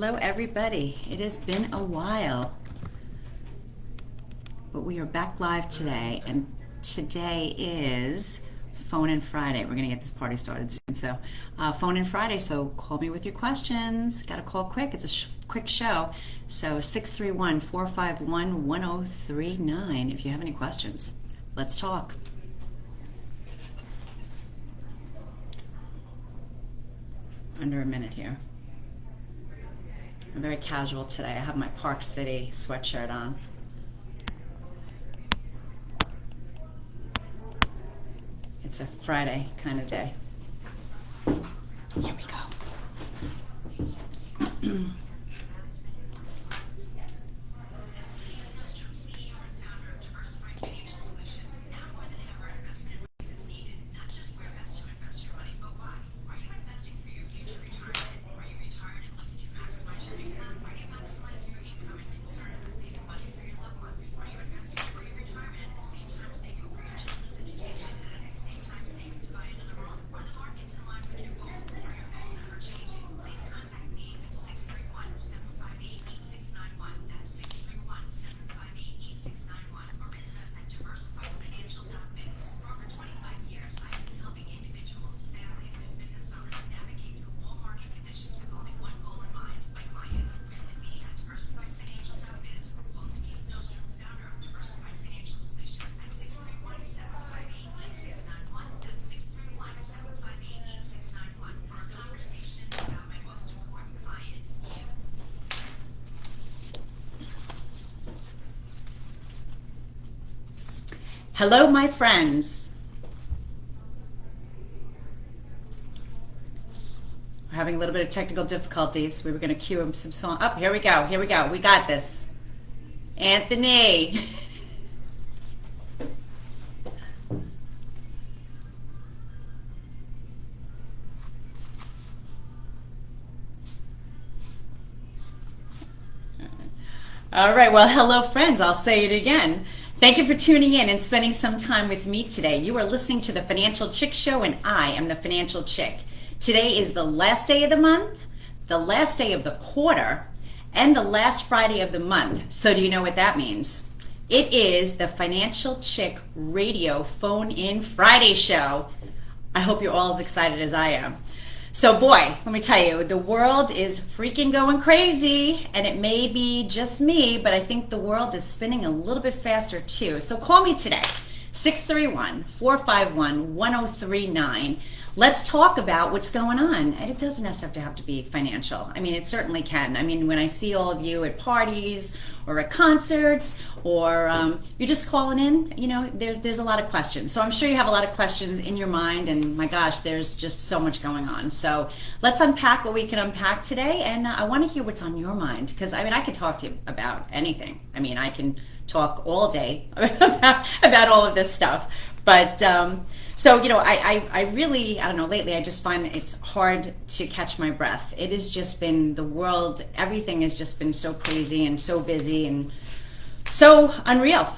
Hello everybody. It has been a while, but we are back live today, and today is Phone In Friday. We're gonna get this party started soon, so Phone In Friday, so call me with your questions. Gotta call quick, it's a quick show. So 631-451-1039 if you have any questions. Let's talk. Under a minute here. I'm very casual today. I have my Park City sweatshirt on. It's a Friday kind of day. Here we go. Hello, my friends. We're having a little bit of technical difficulties. We were going to cue him some song. Oh, here we go. Here we go. We got this. Anthony. All right. Well, hello, friends. I'll say it again. Thank you for tuning in and spending some time with me today. You are listening to the Financial Chick Show, and I am the Financial Chick. Today is the last day of the month, the last day of the quarter, and the last Friday of the month. So do you know what that means? It is the Financial Chick Radio Phone In Friday show. I hope you're all as excited as I am. So boy, let me tell you, the world is freaking going crazy, and it may be just me, but I think the world is spinning a little bit faster too. So call me today, 631-451-1039. Let's talk about what's going on. And it doesn't necessarily have to be financial. I mean, it certainly can. I mean, when I see all of you at parties or at concerts, or you're just calling in, you know, there's a lot of questions. So I'm sure you have a lot of questions in your mind, and my gosh, there's just so much going on. So let's unpack what we can unpack today, and I want to hear what's on your mind, because I mean, I could talk to you about anything. I mean, I can talk all day about all of this stuff. But so, you know, I really, I don't know, lately I just find it's hard to catch my breath. It has just been the world, everything has just been so crazy and so busy and so unreal.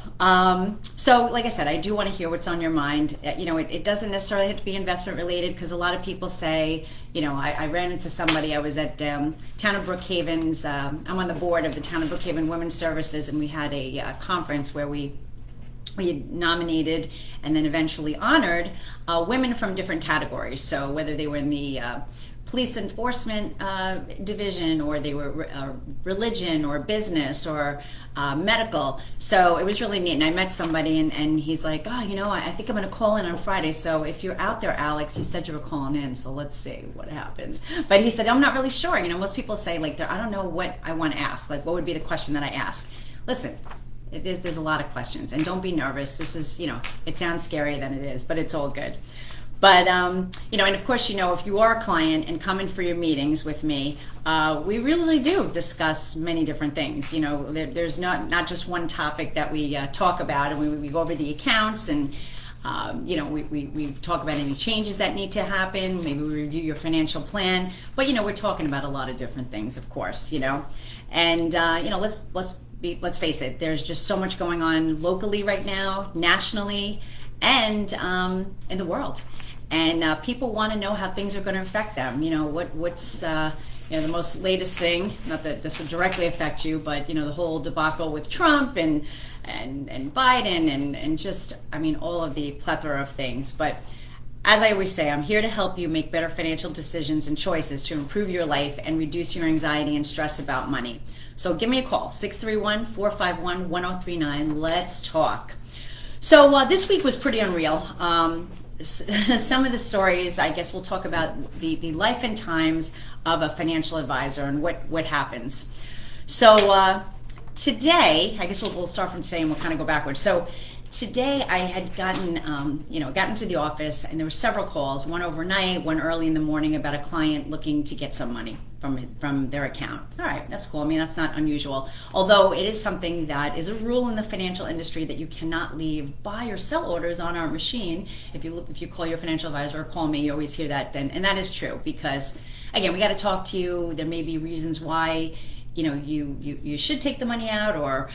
So like I said, I do want to hear what's on your mind. You know, it doesn't necessarily have to be investment related, because a lot of people say, you know, I ran into somebody, I was at Town of Brookhaven's, I'm on the board of the Town of Brookhaven Women's Services, and we had a conference where we had nominated and then eventually honored women from different categories. So whether they were in the police enforcement division, or they were religion or business or medical. So it was really neat. And I met somebody, and he's like, oh, you know, I think I'm going to call in on Friday. So if you're out there, Alex, you said you were calling in, so let's see what happens. But he said, I'm not really sure. You know, most people say, like, I don't know what I want to ask. Like, what would be the question that I ask? Listen, there's a lot of questions, and don't be nervous. This is, you know, it sounds scarier than it is, but it's all good. But, you know, and of course, you know, if you are a client and come in for your meetings with me, we really do discuss many different things. You know, there's not just one topic that we talk about, and we go over the accounts, and, you know, we talk about any changes that need to happen. Maybe we review your financial plan. But, you know, we're talking about a lot of different things, of course, you know. And, you know, let's face it, there's just so much going on locally right now, nationally, and in the world. And people want to know how things are going to affect them. You know, what's the most latest thing, not that this would directly affect you, but the whole debacle with Trump and Biden and just, all of the plethora of things. But as I always say, I'm here to help you make better financial decisions and choices to improve your life and reduce your anxiety and stress about money. So give me a call, 631-451-1039. Let's talk. So this week was pretty unreal. Some of the stories, I guess we'll talk about the life and times of a financial advisor and what happens. So today, I guess we'll start from today and we'll kind of go backwards. So today I had gotten to the office, and there were several calls, one overnight, one early in the morning, about a client looking to get some money from their account. All right, that's cool. That's not unusual, although it is something that is a rule in the financial industry that you cannot leave buy or sell orders on our machine. If you call your financial advisor or call me, you always hear that, and that is true, because again, we got to talk to you. There may be reasons why you should take the money out, or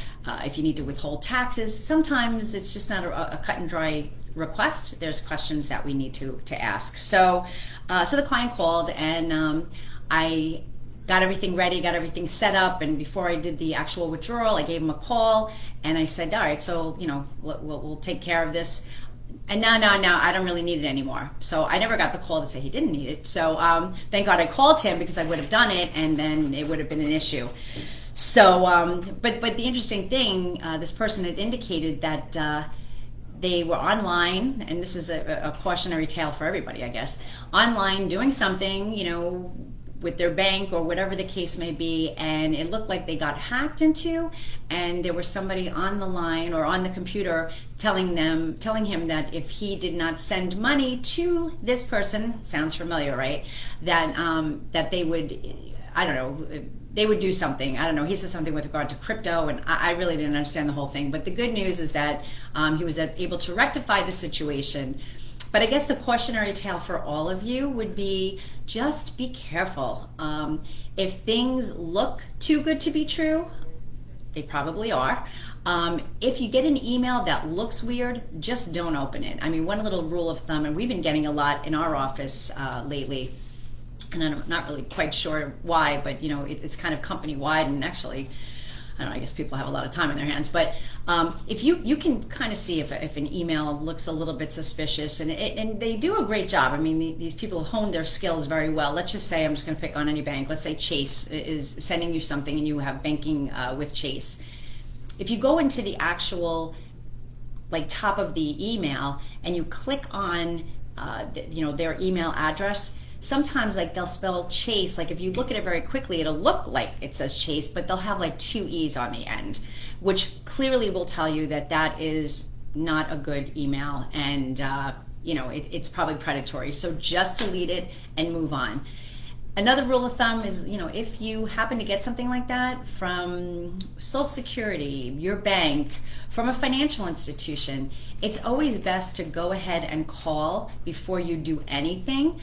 if you need to withhold taxes. Sometimes it's just not a cut and dry request. There's questions that we need to ask. So the client called, and I got everything ready, got everything set up, and before I did the actual withdrawal, I gave him a call, and I said, all right, so we'll take care of this. And no, I don't really need it anymore. So I never got the call to say he didn't need it. So thank God I called him, because I would have done it, and then it would have been an issue. So, but the interesting thing, this person had indicated that they were online, and this is a cautionary tale for everybody, I guess, online doing something, with their bank or whatever the case may be, and it looked like they got hacked into, and there was somebody on the line or on the computer telling him that if he did not send money to this person, sounds familiar, right? That they would, I don't know, they would do something. I don't know. He said something with regard to crypto, and I really didn't understand the whole thing. But the good news is that he was able to rectify the situation. But I guess the cautionary tale for all of you would be, just be careful. If things look too good to be true, they probably are. If you get an email that looks weird, just don't open it. One little rule of thumb, and we've been getting a lot in our office lately, and I'm not really quite sure why, but it's kind of company-wide, and actually, I don't know, I guess people have a lot of time on their hands, but if you can kind of see if an email looks a little bit suspicious, and they do a great job. These people hone their skills very well. Let's just say, I'm just going to pick on any bank. Let's say Chase is sending you something and you have banking with Chase. If you go into the actual top of the email and you click on their email address, sometimes they'll spell Chase, if you look at it very quickly, it'll look like it says Chase, but they'll have 2 E's on the end, which clearly will tell you that is not a good email, and it's probably predatory. So just delete it and move on. Another rule of thumb is, if you happen to get something like that from Social Security, your bank, from a financial institution, it's always best to go ahead and call before you do anything,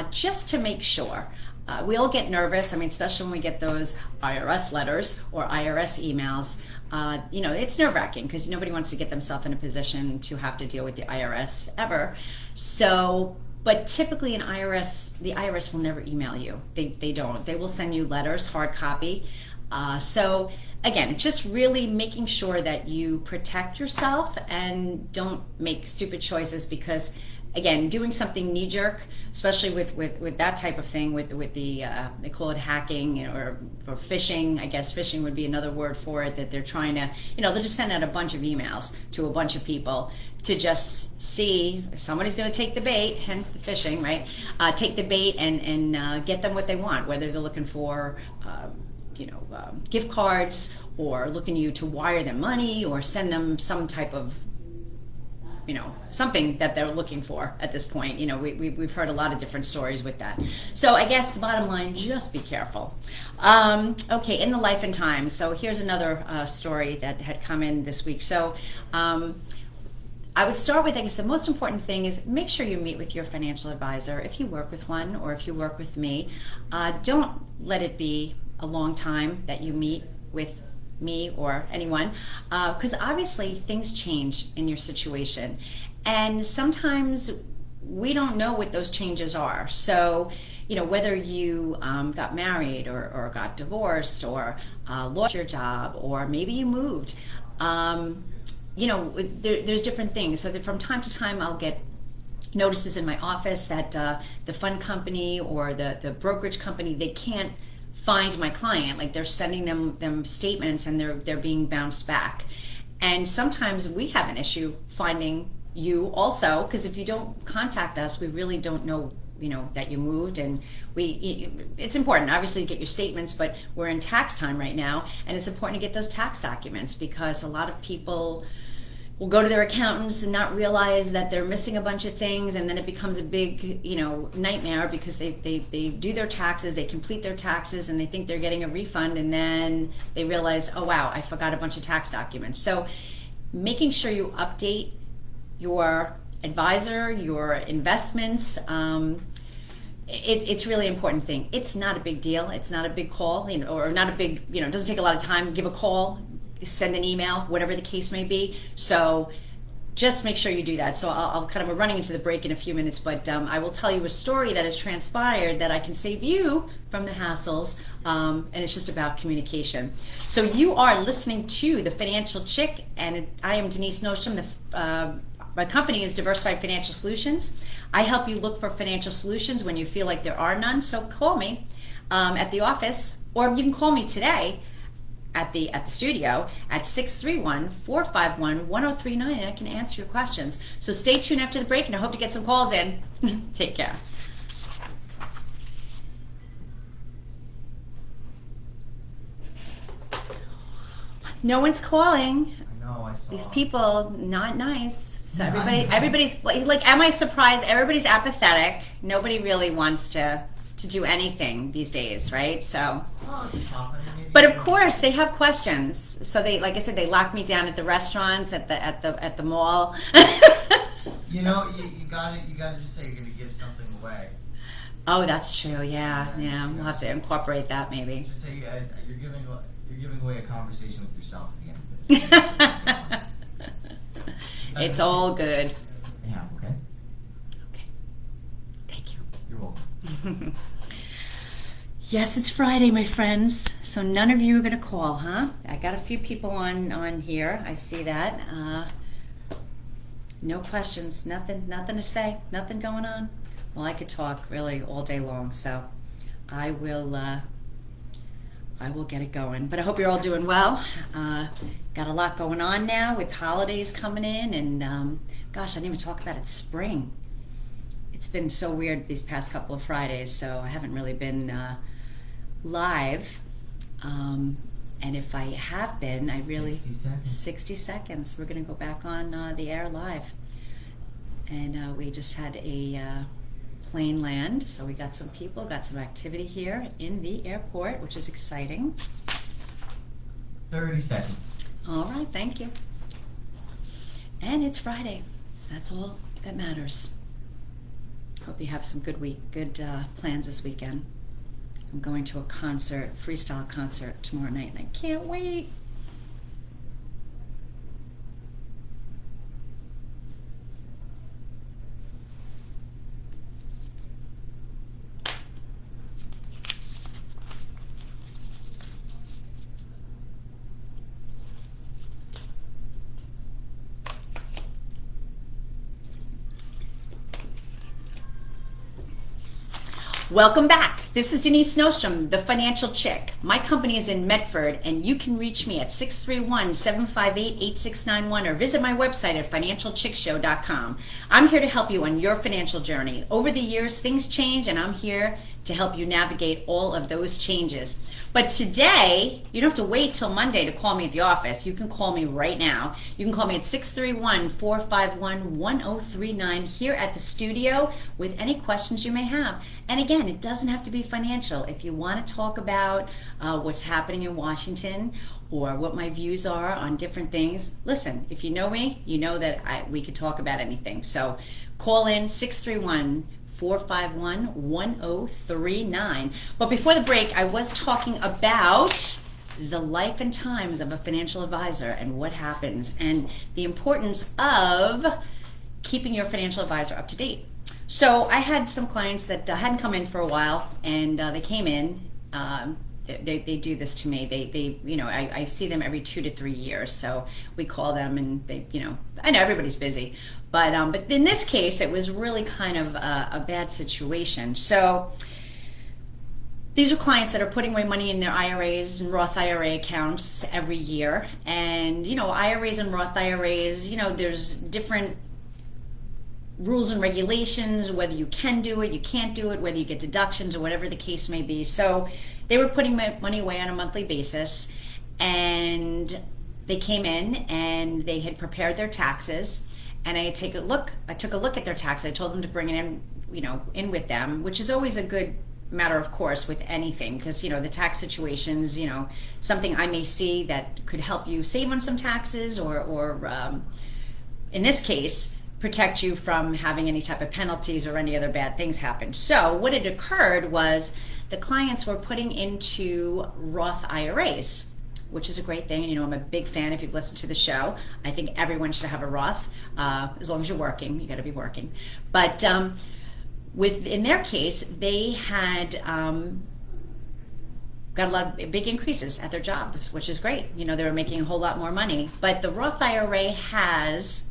just to make sure. We all get nervous, especially when we get those IRS letters or IRS emails. It's nerve-wracking, because nobody wants to get themselves in a position to have to deal with the IRS ever. So, but typically the IRS will never email you. They don't. They will send you letters, hard copy. So again, it's just really making sure that you protect yourself and don't make stupid choices, because again, doing something knee-jerk, especially with that type of thing, with the they call it hacking, or phishing. I guess phishing would be another word for it, that they're trying to, they'll just send out a bunch of emails to a bunch of people to just see if somebody's going to take the bait, hence the phishing, right? Take the bait and get them what they want, whether they're looking for gift cards, or looking you to wire them money, or send them some type of something that they're looking for at this point. We've heard a lot of different stories with that. So I guess the bottom line, just be careful. Okay, in the life and times. So here's another story that had come in this week. So I would start with, I guess the most important thing is make sure you meet with your financial advisor. If you work with one, or if you work with me, don't let it be a long time that you meet with me or anyone, because obviously things change in your situation, and sometimes we don't know what those changes are. So whether you got married or got divorced or lost your job or maybe you moved. There's different things. So that from time to time I'll get notices in my office that the fund company or the brokerage company, they can't find my client. Like they're sending them statements and they're being bounced back. And sometimes we have an issue finding you also, because if you don't contact us, we really don't know that you moved. And it's important obviously to get your statements, but we're in tax time right now, and it's important to get those tax documents because a lot of people will go to their accountants and not realize that they're missing a bunch of things, and then it becomes a big nightmare because they do their taxes, they complete their taxes, and they think they're getting a refund, and then they realize, oh wow, I forgot a bunch of tax documents. So making sure you update your advisor, your investments, it's really important thing. It's not a big deal. It's not a big call, or not a big, it doesn't take a lot of time. Give a call, send an email, whatever the case may be. So just make sure you do that. So I'll kind of, we're running into the break in a few minutes, but I will tell you a story that has transpired that I can save you from the hassles, and it's just about communication. So you are listening to The Financial Chick, and I am Denise Nostrom. My company is Diversified Financial Solutions. I help you look for financial solutions when you feel like there are none. So call me at the office, or you can call me today at the studio at 631-451-1039, and I can answer your questions. So stay tuned after the break, and I hope to get some calls in. Take care. No one's calling. I know, I saw. These people, not nice. So everybody's like, am I surprised? Everybody's apathetic. Nobody really wants to do anything these days, right? So, but of course they have questions. So they, like I said, they lock me down at the restaurants, at the mall. you gotta just say you're gonna give something away. Oh, that's true. Yeah. We'll have to incorporate that maybe. Just say you're giving away a conversation with yourself at the end of it. It's all good. Yeah. Okay. Okay. Thank you. You're welcome. Yes, it's Friday, my friends. So none of you are going to call, huh? I got a few people on here. I see that. No questions. Nothing to say. Nothing going on. Well, I could talk really all day long. So I will get it going. But I hope you're all doing well. Got a lot going on now with holidays coming in, and gosh, I didn't even talk about it. Spring. It's been so weird these past couple of Fridays, so I haven't really been live. And if I have been, 60 seconds. We're going to go back on the air live. And we just had a plane land, so we got some people, got some activity here in the airport, which is exciting. 30 seconds. All right, thank you. And it's Friday, so that's all that matters. Hope you have some good plans this weekend. I'm going to a concert, freestyle concert tomorrow night, and I can't wait. Welcome back. This is Denise Nostrom, The Financial Chick. My company is in Medford, and you can reach me at 631-758-8691 or visit my website at financialchickshow.com. I'm here to help you on your financial journey. Over the years, things change, and I'm here to help you navigate all of those changes. But today, you don't have to wait till Monday to call me at the office. You can call me right now. You can call me at 631-451-1039 here at the studio with any questions you may have. And again, it doesn't have to be financial. If you want to talk about what's happening in Washington or what my views are on different things, listen, if you know me, you know that we could talk about anything. So call in 631-451-1039. But before the break, I was talking about the life and times of a financial advisor and what happens and the importance of keeping your financial advisor up to date. So I had some clients that hadn't come in for a while, and they came in. They do this to me. They I see them every 2 to 3 years. So we call them, and they, I know everybody's busy, but in this case, it was really kind of a bad situation. So these are clients that are putting away money in their IRAs and Roth IRA accounts every year. And, IRAs and Roth IRAs, there's different rules and regulations, whether you can do it, you can't do it, whether you get deductions or whatever the case may be. So they were putting money away on a monthly basis, and they came in and they had prepared their taxes, and I took a look at their taxes. I told them to bring it in, in with them, which is always a good matter, of course, with anything, because the tax situations, something I may see that could help you save on some taxes, or in this case, protect you from having any type of penalties or any other bad things happen. So what had occurred was the clients were putting into Roth IRAs, which is a great thing. I'm a big fan. If you've listened to the show, I think everyone should have a Roth, as long as you're working. You got to be working. But in their case, they had got a lot of big increases at their jobs, which is great. They were making a whole lot more money. But the Roth IRA has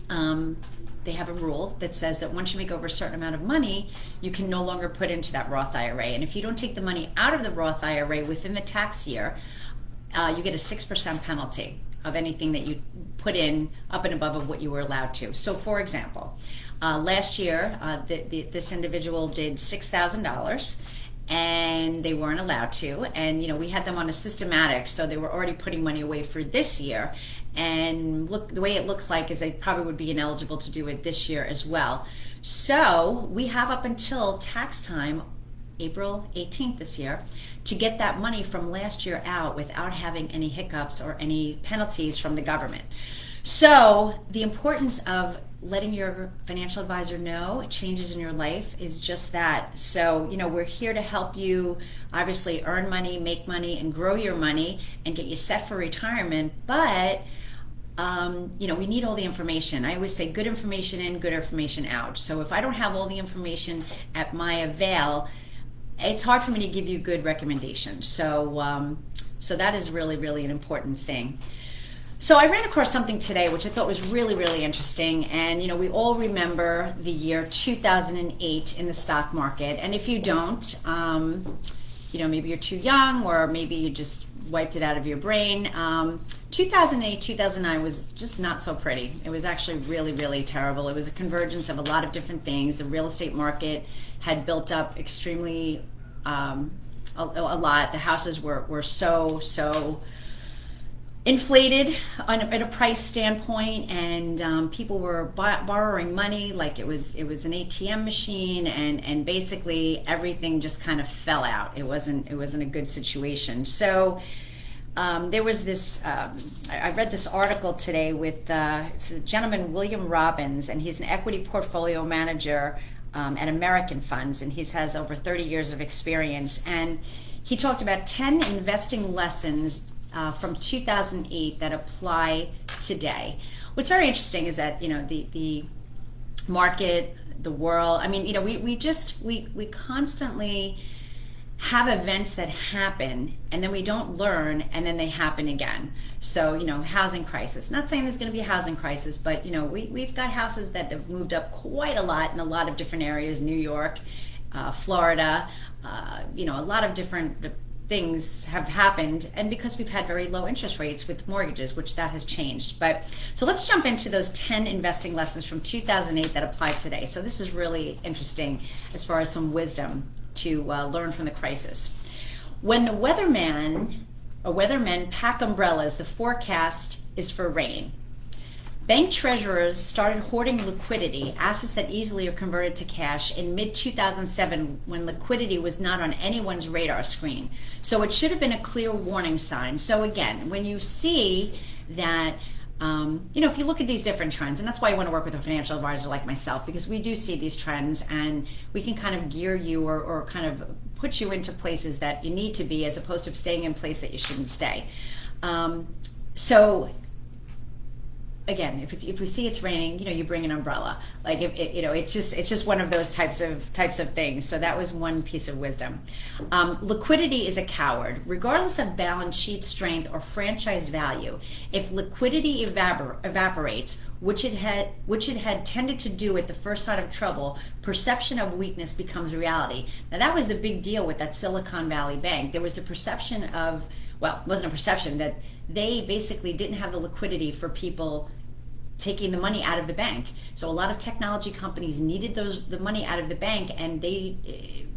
they have a rule that says that once you make over a certain amount of money, you can no longer put into that Roth IRA. And if you don't take the money out of the Roth IRA within the tax year, you get a 6% penalty of anything that you put in up and above of what you were allowed to. So for example, last year, this individual did $6,000, and they weren't allowed to. And we had them on a systematic, so they were already putting money away for this year. And look, the way it looks like is they probably would be ineligible to do it this year as well. So we have up until tax time, April 18th this year, to get that money from last year out without having any hiccups or any penalties from the government. So the importance of letting your financial advisor know changes in your life is just that. So, we're here to help you obviously earn money, make money, and grow your money and get you set for retirement. But, we need all the information. I always say good information in, good information out. So if I don't have all the information at my avail, it's hard for me to give you good recommendations. So, that is really, really an important thing. So I ran across something today which I thought was really, really interesting. And, we all remember the year 2008 in the stock market. And if you don't, maybe you're too young, or maybe you just wiped it out of your brain. 2008, 2009 was just not so pretty. It was actually really, really terrible. It was a convergence of a lot of different things. The real estate market had built up extremely a lot. The houses were so inflated at a price standpoint, and people were borrowing money like it was an ATM machine, and basically everything just kind of fell out. It wasn't a good situation. So there was this. I read this article today with it's a gentleman, William Robbins, and he's an equity portfolio manager at American Funds, and he has over 30 years of experience. And he talked about 10 investing lessons from 2008 that apply today. What's very interesting is that the market, the world. I mean, we constantly have events that happen, and then we don't learn, and then they happen again. So housing crisis. Not saying there's going to be a housing crisis, but we've got houses that have moved up quite a lot in a lot of different areas. New York, Florida. A lot of different things have happened, and because we've had very low interest rates with mortgages, which that has changed. But so let's jump into those 10 investing lessons from 2008 that apply today. So this is really interesting as far as some wisdom to learn from the crisis. When the weathermen pack umbrellas, the forecast is for rain. Bank treasurers started hoarding liquidity, assets that easily are converted to cash, in mid-2007 when liquidity was not on anyone's radar screen. So it should have been a clear warning sign. So again, when you see that, if you look at these different trends, and that's why you want to work with a financial advisor like myself, because we do see these trends and we can kind of gear you or kind of put you into places that you need to be, as opposed to staying in place that you shouldn't stay. So again, if we see it's raining, you bring an umbrella. Like it's just one of those types of things. So that was one piece of wisdom. Liquidity is a coward, regardless of balance sheet strength or franchise value. If liquidity evaporates, which it had tended to do at the first sign of trouble, perception of weakness becomes reality. Now that was the big deal with that Silicon Valley Bank. There was the perception of, well, it wasn't a perception, that they basically didn't have the liquidity for people taking the money out of the bank. So a lot of technology companies needed the money out of the bank, and the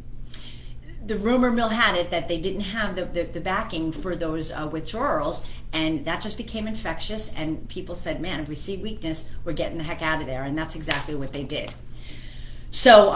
rumor mill had it that they didn't have the backing for those withdrawals, and that just became infectious, and people said, man, if we see weakness, we're getting the heck out of there, and that's exactly what they did. So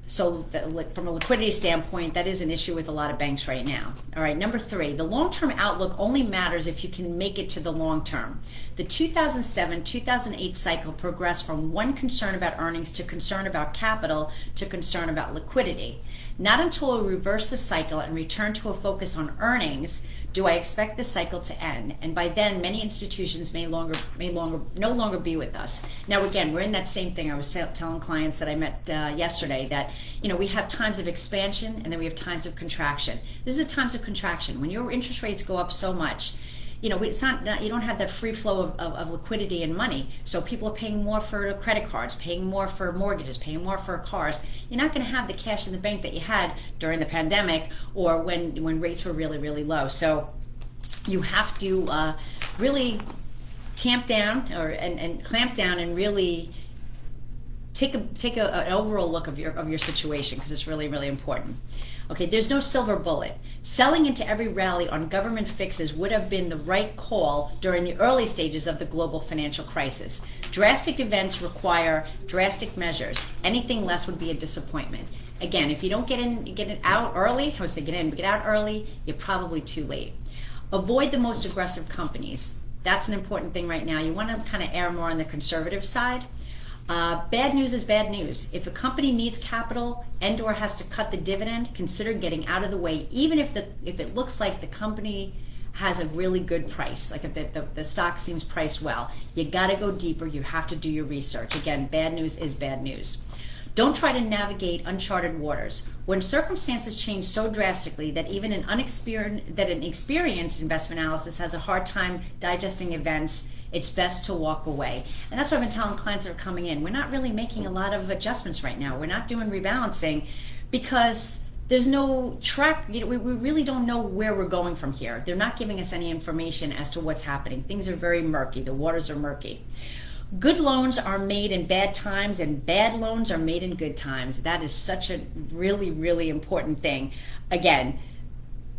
from a liquidity standpoint, that is an issue with a lot of banks right now. All right, number 3, the long-term outlook only matters if you can make it to the long term. The 2007-2008 cycle progressed from one concern about earnings to concern about capital to concern about liquidity. Not until we reverse the cycle and return to a focus on earnings do I expect the cycle to end, and by then many institutions may no longer be with us. Now again, we're in that same thing. I was telling clients that I met yesterday that we have times of expansion and then we have times of contraction. This is times of contraction. When your interest rates go up so much, it's not, you don't have that free flow of liquidity and money. So people are paying more for credit cards, paying more for mortgages, paying more for cars. You're not going to have the cash in the bank that you had during the pandemic or when rates were really, really low. So you have to really tamp down and clamp down and really take an overall look of your situation, because it's really, really important. Okay, there's no silver bullet. Selling into every rally on government fixes would have been the right call during the early stages of the global financial crisis. Drastic events require drastic measures. Anything less would be a disappointment. Again, if you don't get it out early, I would say get out early, you're probably too late. Avoid the most aggressive companies. That's an important thing right now. You want to kind of err more on the conservative side. Bad news is bad news. If a company needs capital and or has to cut the dividend, consider getting out of the way, even if it looks like the company has a really good price, like if the stock seems priced well. You got to go deeper. You have to do your research. Again, bad news is bad news. Don't try to navigate uncharted waters. When circumstances change so drastically that even an experienced investment analyst has a hard time digesting events, it's best to walk away. And that's what I've been telling clients that are coming in. We're not really making a lot of adjustments right now. We're not doing rebalancing because there's no track. We really don't know where we're going from here. They're not giving us any information as to what's happening. Things are very murky. The waters are murky. Good loans are made in bad times and bad loans are made in good times. That is such a really, really important thing. Again,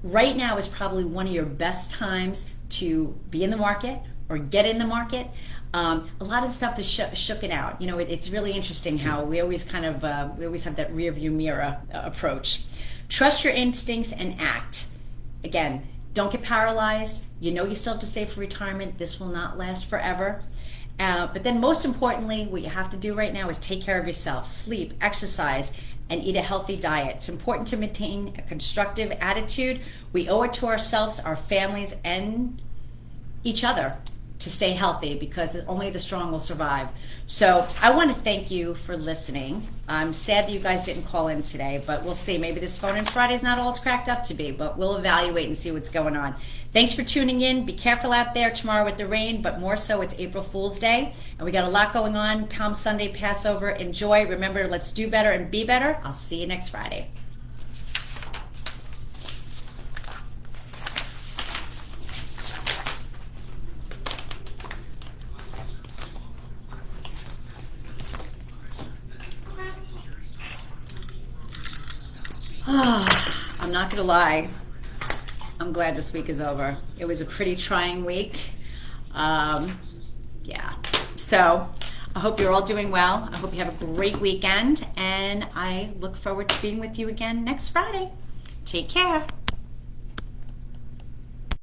right now is probably one of your best times to be in the market or get in the market. A lot of stuff is shooken out. It's really interesting how we always have that rear view mirror approach. Trust your instincts and act. Again, don't get paralyzed. You still have to save for retirement. This will not last forever. But then most importantly, what you have to do right now is take care of yourself, sleep, exercise, and eat a healthy diet. It's important to maintain a constructive attitude. We owe it to ourselves, our families, and each other to stay healthy, because only the strong will survive. So I want to thank you for listening. I'm sad that you guys didn't call in today, but we'll see. Maybe this phone in Friday is not all it's cracked up to be, but we'll evaluate and see what's going on. Thanks for tuning in. Be careful out there tomorrow with the rain, but more so it's April Fool's Day, and we got a lot going on. Palm Sunday, Passover. Enjoy. Remember, let's do better and be better. I'll see you next Friday. I'm not going to lie. I'm glad this week is over. It was a pretty trying week. So I hope you're all doing well. I hope you have a great weekend, and I look forward to being with you again next Friday. Take care.